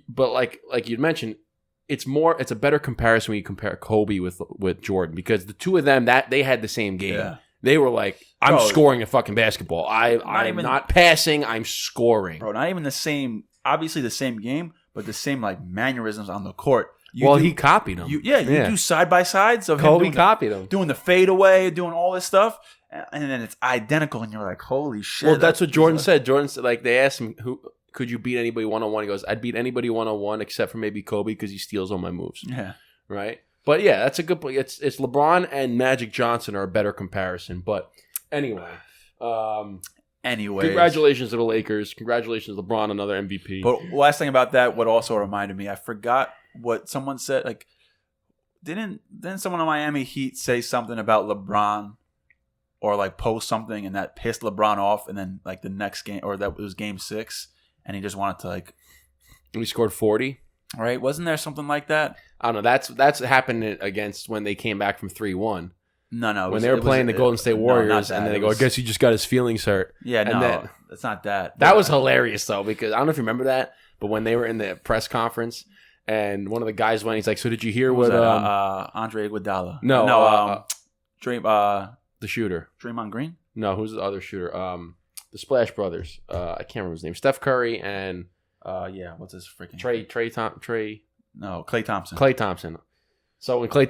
like you'd mentioned, it's a better comparison when you compare Kobe with Jordan because the two of them they had the same game. Yeah. They were like, I'm scoring a fucking basketball. I'm not passing. I'm scoring. Bro, not even the same. Obviously the same game, but the same like mannerisms on the court. He copied him. You do side by sides of Kobe copied him, doing the fadeaway, doing all this stuff. And then it's identical, and you're like, "Holy shit!" Well, that's what Jordan said. Jordan said, like, they asked him, "Who could you beat anybody 1-on-1?" He goes, "I'd beat anybody 1-on-1 except for maybe Kobe because he steals all my moves." Yeah, right. But yeah, that's a good point. It's LeBron and Magic Johnson are a better comparison. But anyway, congratulations to the Lakers. Congratulations, LeBron, another MVP. But last thing about that, what also reminded me, I forgot what someone said. Like, didn't someone on Miami Heat say something about LeBron? Or like post something and that pissed LeBron off, and then like the next game, or that was Game 6, and he just wanted to like. And he scored 40. Right? Wasn't there something like that? I don't know. That's happened against when they came back from 3-1. No. When they were playing the Golden State Warriors, and then they go, I guess he just got his feelings hurt. Yeah, and no, it's not that. That was hilarious though, because I don't know if you remember that, but when they were in the press conference. And one of the guys went, he's like, so did you hear what Andre Iguodala? The shooter. Draymond Green? No, who's the other shooter? The Splash Brothers. I can't remember his name. Steph Curry and what's his freaking Klay Thompson. So when they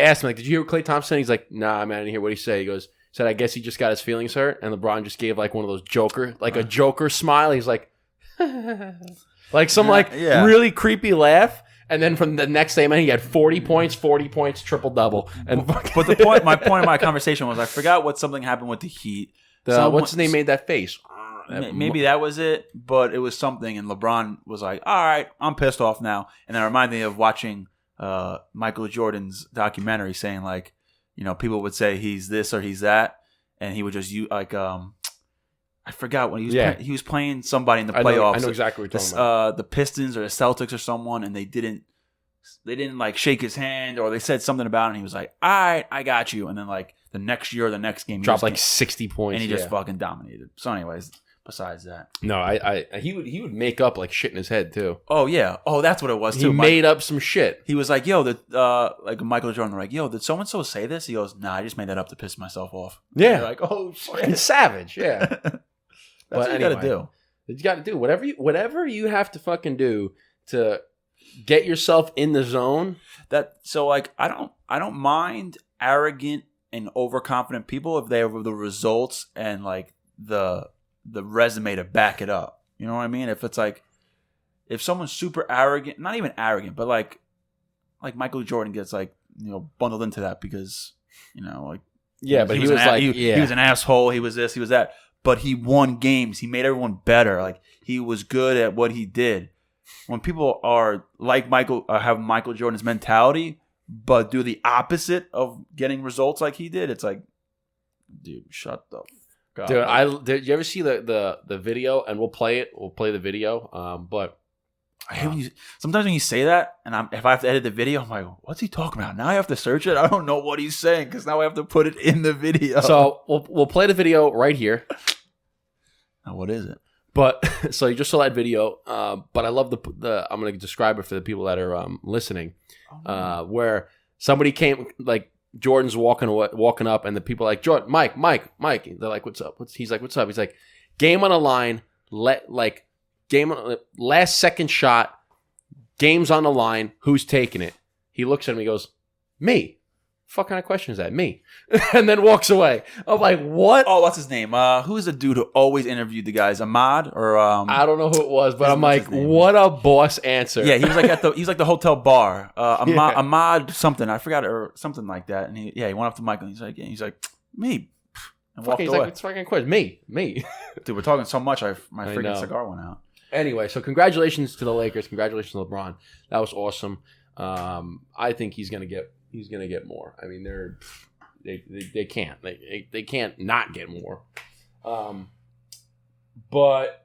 asked him, like, did you hear Klay Thompson? He's like, nah, man, I didn't hear what he said. He said, I guess he just got his feelings hurt. And LeBron just gave like one of those a Joker smile. He's like, like some really creepy laugh. And then from the next day, man, he had 40 points, triple double. And but my point of my conversation was I forgot what something happened with the Heat. What's his name made that face? Maybe that was it, but it was something. And LeBron was like, "All right, I'm pissed off now." And that reminded me of watching Michael Jordan's documentary, saying like, people would say he's this or he's that, and he would just use like I forgot when he was playing somebody in the playoffs. I know exactly what you're talking about. The Pistons or the Celtics or someone, and they didn't they didn't like shake his hand or they said something about it and he was like, all right, I got you. And then like the next year, the next game, he dropped just like 60 points. and he just fucking dominated. So anyways, besides that. No, he would make up like shit in his head too. Oh yeah. Oh, that's what it was too. He made up some shit. He was like, yo, like Michael Jordan, like, yo, did so-and-so say this? He goes, nah, I just made that up to piss myself off. Yeah. And you're like, oh shit. Savage, yeah. That's But what you anyway. gotta do. You got to do whatever you have to fucking do to get yourself in the zone. So like I don't mind arrogant and overconfident people if they have the results and like the resume to back it up. You know what I mean? If it's like if someone's super arrogant, not even arrogant, but like Michael Jordan gets like, you know, bundled into that because, you know, like Yeah, but he was like he was an asshole, he was this, he was that. But he won games. He made everyone better. Like he was good at what he did. When people are like Michael, have Michael Jordan's mentality, but do the opposite of getting results like he did, it's like, dude, shut the fuck up. Dude, did you ever see the video? And we'll play it. We'll play the video. But I hate when sometimes when you say that, and if I have to edit the video, I'm like, what's he talking about? Now I have to search it. I don't know what he's saying because now I have to put it in the video. So we'll play the video right here. Now, what is it? But so you just saw that video. But I love the I'm going to describe it for the people that are listening. Where somebody came, like Jordan's walking up, and the people are like, Jordan, Mike. They're like, what's up? He's like, what's up? He's like, game on the line. Last second shot. Game's on the line. Who's taking it? He looks at him. He goes, me. Fuck kind of question is that? Me. And then walks away. I'm like, what? Oh, what's his name? Who's the dude who always interviewed the guys? Ahmad or I don't know who it was, but I'm like, what a boss answer. Yeah, he was like he's like the hotel bar. Ahmad something. I forgot it, or something like that. And he went up to Michael and he's like, me. And walked away. Like, it's fucking question. Me. Dude, we're talking so much my freaking cigar went out. Anyway, so congratulations to the Lakers. Congratulations to LeBron. That was awesome. I think he's gonna get more. I mean, they can't not get more. But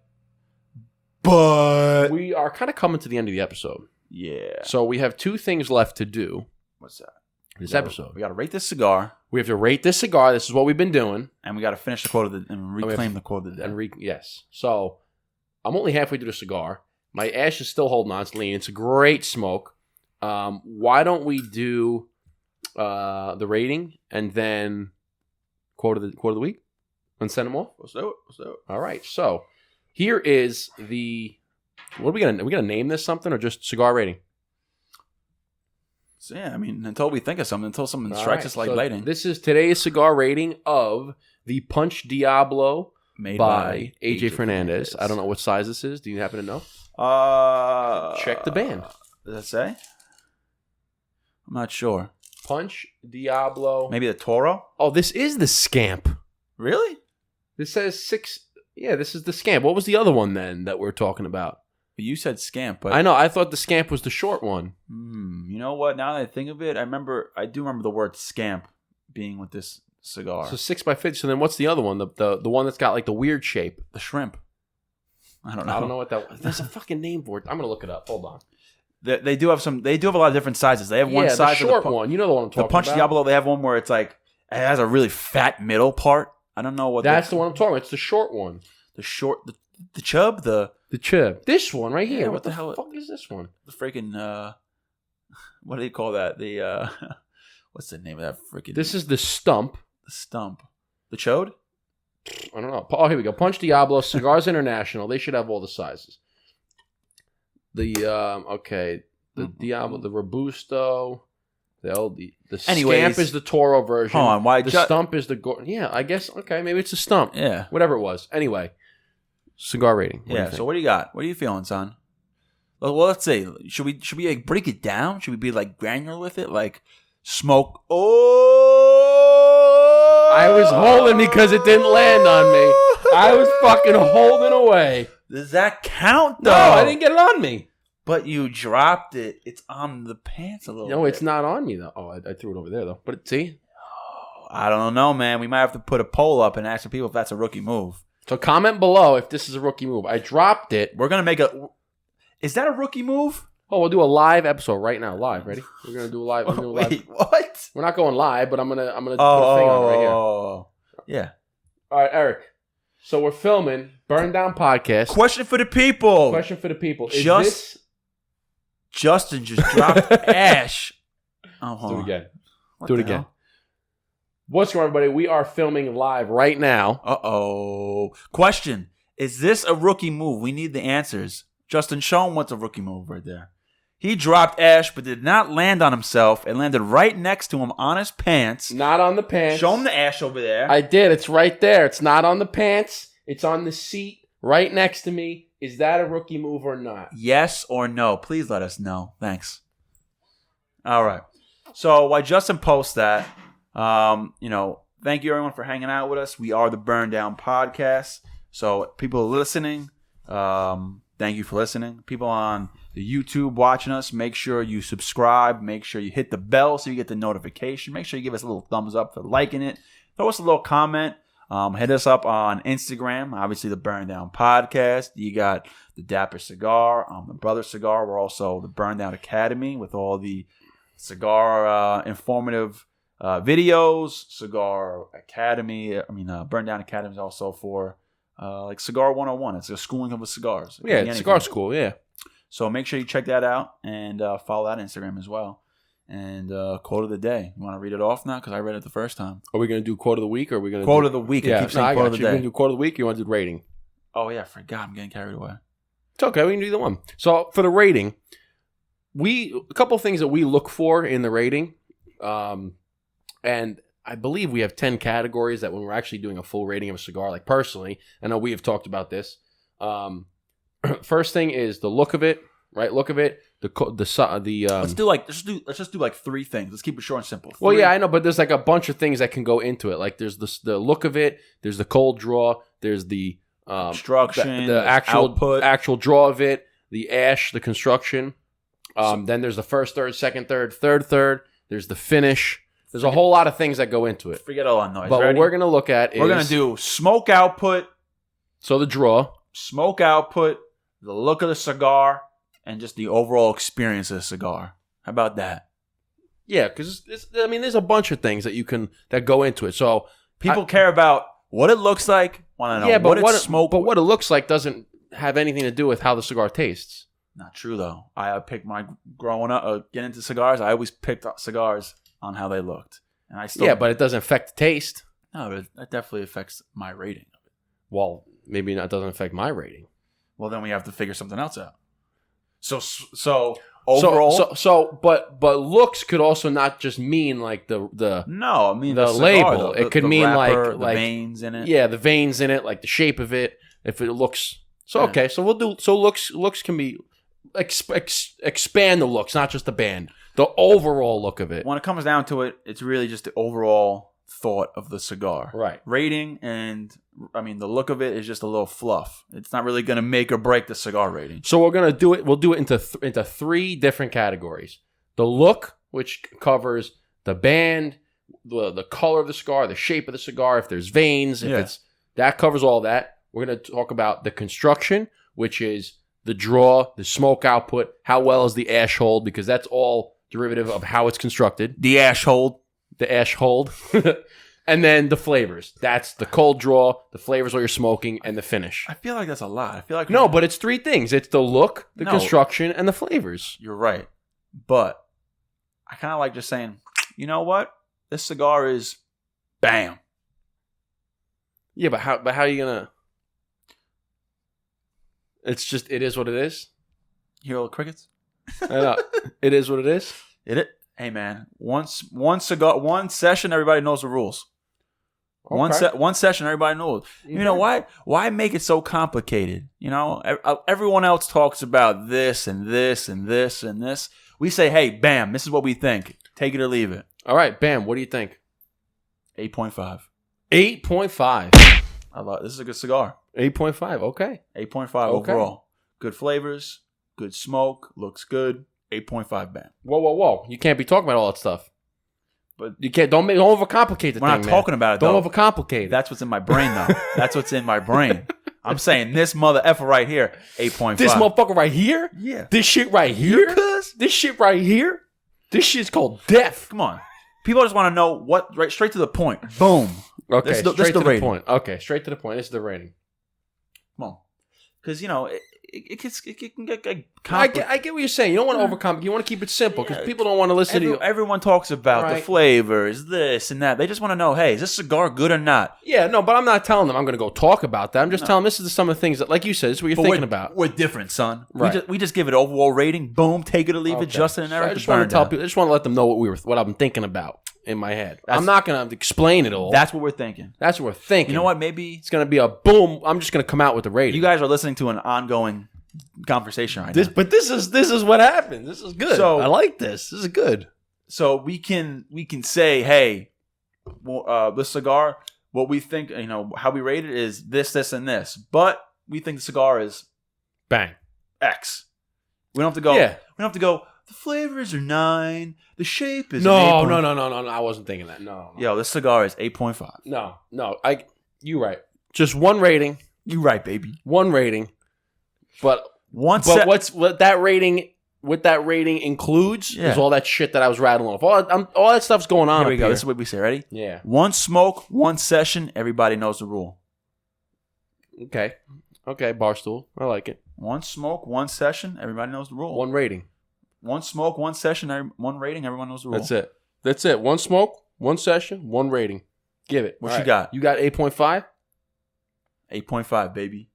we are kind of coming to the end of the episode. Yeah. So we have two things left to do. What's that? This episode. We got to rate this cigar. We have to rate this cigar. This is what we've been doing, and we got to finish the quote of the and reclaim the quote of the day. Yes. So I'm only halfway through the cigar. My ash is still holding on. It's lean. It's a great smoke. Why don't we do the rating and then quote of the week and send them off? Let's do it. All right. So here is the. What are we gonna name this something or just cigar rating? So yeah, I mean, until we think of something, until something strikes us like lightning. This is today's cigar rating of the Punch Diablo made by AJ Fernandez. I don't know what size this is. Do you happen to know? Check the band. Does that say? I'm not sure. Punch Diablo. Maybe the Toro? Oh, this is the Scamp. Really? This says 6. Yeah, this is the Scamp. What was the other one then that we're talking about? You said Scamp, but I know. I thought the Scamp was the short one. You know what? Now that I think of it, I do remember the word Scamp being with this cigar. So 6x50. So then what's the other one? The one that's got like the weird shape. The shrimp. I don't know. I don't know what that was. There's a fucking name for it. I'm gonna look it up. Hold on. They do have some. They do have a lot of different sizes. They have one size. The short one. You know the one I'm talking about. The Punch Diablo. They have one where it's like it has a really fat middle part. I don't know what. That's the one I'm talking about. It's the short one. The short. The chub. The chub. This one right here. Yeah, what the hell? Fuck is this one? The freaking. What do they call that? The what's the name of that freaking? This is the stump. The stump. The chode. I don't know. Oh, here we go. Punch Diablo, Cigars International. They should have all the sizes. The Diablo, the Robusto, the Scamp is the Toro version. Hold on, why the stump is the yeah? I guess okay, maybe it's a stump. Yeah, whatever it was. Anyway, cigar rating. So what do you got? What are you feeling, son? Well, let's see. Should we like break it down? Should we be like granular with it, like smoke? Oh, I was holding because it didn't land on me. I was fucking holding away. Does that count, though? No, I didn't get it on me. But you dropped it. It's on the pants a little bit. No, it's not on me, though. Oh, I threw it over there, though. But see? Oh, I don't know, man. We might have to put a poll up and ask the people if that's a rookie move. So comment below if this is a rookie move. I dropped it. We're going to make a... Is that a rookie move? Oh, we'll do a live episode right now. Live, ready? We're gonna do a live. Wait, what? We're not going live, but I'm gonna put a thing on right here. Oh, yeah. All right, Eric. So we're filming Burn Down Podcast. Question for the people. Question for the people. Justin just dropped Ash. Oh, hold Do it on. again. What Do it the again. hell? What's going on, everybody? We are filming live right now. Uh-oh. Question. Is this a rookie move? We need the answers. Justin, show him what's a rookie move right there. He dropped Ash, but did not land on himself. It landed right next to him on his pants. Not on the pants. Show him the Ash over there. I did. It's right there. It's not on the pants. It's on the seat right next to me. Is that a rookie move or not? Yes or no? Please let us know. Thanks. All right. So while Justin posts that, thank you everyone for hanging out with us. We are the Burn Down Podcast. So people listening, thank you for listening. People on the YouTube watching us, make sure you subscribe. Make sure you hit the bell so you get the notification. Make sure you give us a little thumbs up for liking it. Throw us a little comment. Hit us up on Instagram, obviously the Burn Down Podcast. You got the Dapper Cigar, the Brother Cigar. We're also the Burn Down Academy with all the cigar informative videos. Cigar Academy, Burn Down Academy is also for like Cigar 101. It's a schooling of cigars. Yeah, it's cigar school, yeah. So make sure you check that out and follow that Instagram as well. And quote of the day. You want to read it off now? Because I read it the first time. Are we going to do quote of the week? Or are we going to quote of the week? Yeah, I keep saying quote of the day. You're going to do quote of the week or you want to do rating? Oh, yeah. I forgot. I'm getting carried away. It's okay. We can do either one. So for the rating, a couple of things that we look for in the rating. And I believe we have 10 categories that when we're actually doing a full rating of a cigar, like personally, I know we have talked about this. First thing is the look of it, right? Look of it. Let's just do like three things. Let's keep it short and simple. Well, yeah, I know, but there's like a bunch of things that can go into it. Like there's the look of it. There's the cold draw. There's the construction, the output, actual draw of it. The ash, the construction. Then there's the first third, second third, third third. There's the finish. There's a whole lot of things that go into it. Forget all that noise. But Ready? what we're gonna look at is we're gonna do smoke output. So the draw, smoke output, the look of the cigar, and just the overall experience of the cigar. How about that? Yeah, because there's a bunch of things that go into it. So people care about what it looks like. Want to know what it's smoked. But what it looks like doesn't have anything to do with how the cigar tastes. Not true though. I picked my growing up, getting into cigars. I always picked up cigars on how they looked, and I still but it doesn't affect the taste. No, that definitely affects my rating of it. Well, maybe it doesn't affect my rating. Well, then we have to figure something else out. So overall, but looks could also not just mean like the cigar, label. It could mean wrapper, like the veins in it. Yeah, the veins in it, like the shape of it. If it looks okay, so we'll do. So looks can be expand the looks, not just the band. The overall look of it. When it comes down to it, it's really just the overall thought of the cigar. Right. Rating and the look of it is just a little fluff. It's not really going to make or break the cigar rating. So we're going to do it. We'll do it into three different categories. The look, which covers the band, the color of the cigar, the shape of the cigar, if there's veins, that covers all that. We're going to talk about the construction, which is the draw, the smoke output, how well is the ash hold, because that's all derivative of how it's constructed. The ash hold. The ash hold. And then the flavors. That's the cold draw, the flavors while you're smoking, and the finish. I feel like that's a lot. I feel like no, but it's three things. It's the look, the construction, and the flavors. You're right. But I kind of like just saying, you know what? This cigar is bam. Yeah, but how are you going to... It is what it is. You hear all the crickets? I know. It is what it is. Hey man, one session, everybody knows the rules. Okay. One session, everybody knows. Mm-hmm. You know why make it so complicated? You know, everyone else talks about this and this and this and this. We say, hey, bam, this is what we think. Take it or leave it. All right, bam. What do you think? 8.5. 8.5. I love this is a good cigar. 8.5. Okay. 8.5 overall. Good flavors, good smoke, looks good. 8.5 bam. Whoa. You can't be talking about all that stuff. But you can't. Don't overcomplicate the thing, We're not talking about it, Don't though. overcomplicate it. That's what's in my brain, though. That's what's in my brain. I'm saying this mother effer right here, 8.5. This motherfucker right here? Yeah. This shit right here? Cuz? This shit right here? This shit's called death. Come on. People just want to know what, right, straight to the point. Boom. Okay, This is straight the to rating. the point. Okay, straight to the point. This is the rating. Come on. Because, you know, it can get I get what you're saying. You don't want to overcomplicate. You want to keep it simple because people don't want to listen to you. Everyone talks about the Right. flavors, this and that. They just want to know, hey, is this cigar good or not? Yeah, no, but I'm not telling them I'm going to go talk about that. I'm just telling them this is some of the things that, like you said, this is what you're thinking about. We're different, son. Right. We just give it overall rating. Boom, take it or leave it. Okay. Justin and So Eric. I just want to tell people. I just want to let them know what I'm thinking about in my head. I'm not going to explain it all. That's what we're thinking. That's what we're thinking. You know what? Maybe It's going to be a boom. I'm just going to come out with the rating. you guys are listening to an ongoing conversation right now. But this is what happened. This is good. So- I like this. This is good. So we can say, hey, well, the cigar, what we think, you know, how we rate it is this, and this. But we think the cigar is Bang. X. We don't have to go. Yeah. We don't have to go. The flavors are 9. The shape is No. an 8. No. I wasn't thinking that. No. Yo, this cigar is 8.5. No. You right. Just one rating. You right, baby. One rating. But What that rating includes Yeah. is all that shit that I was rattling off. All that stuff's going on. Here we up go. here. This is what we say. Ready? Yeah. 1 smoke, 1 session. Everybody knows the rule. Okay. Barstool. I like it. 1 smoke, 1 session. Everybody knows the rule. One rating. 1 smoke, 1 session. 1 rating. Everyone knows the rule. That's it. One smoke, one session, one rating. Give it. What All you got? You got 8.5? 8.5, baby.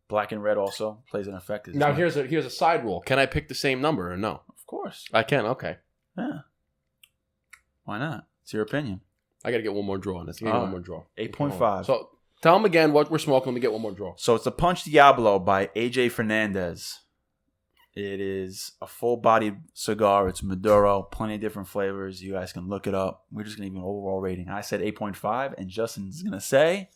Black and red also plays an effect. Now here's a side rule. Can I pick the same number or no? Of course. I can. Okay. Yeah. Why not? It's your opinion. I got to get one more draw on this. Give me one more draw. 8.5. So tell them again what we're smoking. Let me get one more draw. So it's a Punch Diablo by AJ Fernandez. It is a full-bodied cigar. It's Maduro. Plenty of different flavors. You guys can look it up. We're just going to give an overall rating. I said 8.5, and Justin's going to say...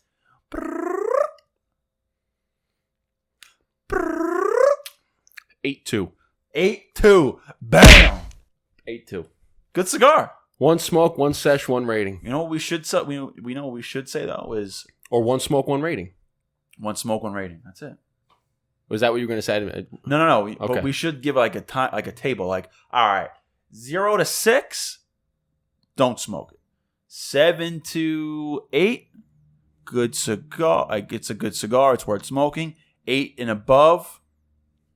8.2. 8.2. Bam! 8.2. Good cigar. One smoke, one sesh, one rating. You know what we should say? We know what we should say, though, is... Or one smoke, one rating. 1 smoke, 1 rating. That's it. Was that what you were going to say? No. Okay. But we should give like a table. Like, all right, 0 to 6, don't smoke it. 7 to 8, good cigar. Like, it's a good cigar. It's worth smoking. 8 and above,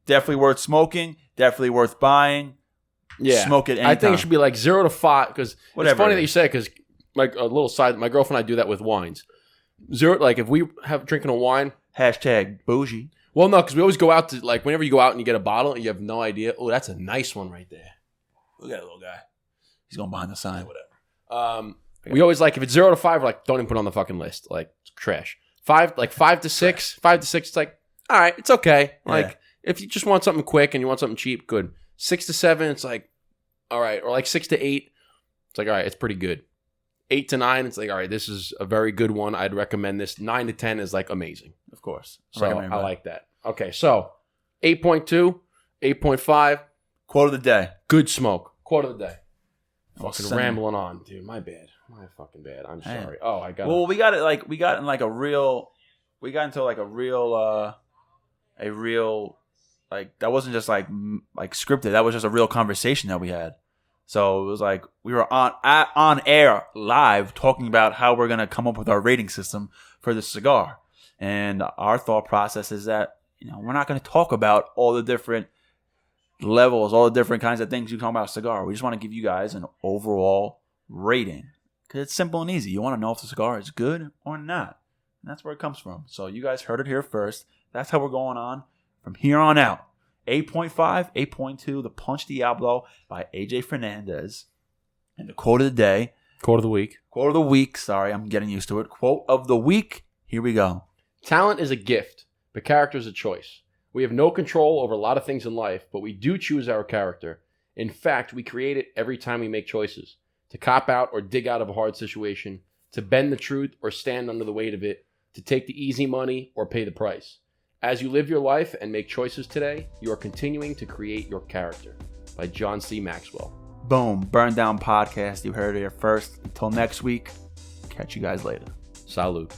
definitely worth smoking. Definitely worth buying. Yeah. Smoke it anytime. I think it should be like 0 to 5 because it's Whatever funny it that you is. said because like a little side. My girlfriend and I do that with wines. 0, like if we have drinking a wine. Hashtag bougie. Well, no, because we always go out to, like, whenever you go out and you get a bottle and you have no idea, oh, that's a nice one right there. Look at that little guy. He's going behind the sign. Whatever. We always, like, if it's 0 to 5, we're like, don't even put it on the fucking list. Like, it's trash. 5 to 6, it's like, all right, it's okay. Like, Yeah. if you just want something quick and you want something cheap, good. 6 to 7, it's like, all right. Or like 6 to 8, it's like, all right, it's pretty good. 8 to 9, it's like, all right, this is a very good one. I'd recommend this. 9 to 10 is, like, amazing. Of course. So I like that. Okay, so 8.2, 8.5. Quote of the day. Good smoke. Quote of the day. Well, Fucking send- rambling on, dude. My bad. My fucking bad. I'm Hey. sorry. Oh, I got Well, we got into a real, like, that wasn't just like scripted. That was just a real conversation that we had. So it was like we were on air live talking about how we're gonna come up with our rating system for this cigar. And our thought process is that, you know, we're not gonna talk about all the different levels, all the different kinds of things you talk about a cigar. We just want to give you guys an overall rating. Because it's simple and easy. You want to know if the cigar is good or not. And that's where it comes from. So you guys heard it here first. That's how we're going on from here on out. 8.5, 8.2, the Punch Diablo by AJ Fernandez. And the quote of the day. Quote of the week. Quote of the week. Sorry, I'm getting used to it. Quote of the week. Here we go. Talent is a gift, but character is a choice. We have no control over a lot of things in life, but we do choose our character. In fact, we create it every time we make choices. To cop out or dig out of a hard situation, to bend the truth or stand under the weight of it, to take the easy money or pay the price. As you live your life and make choices today, you are continuing to create your character. By John C. Maxwell. Boom. Burn Down Podcast. You heard it here first. Until next week, catch you guys later. Salud.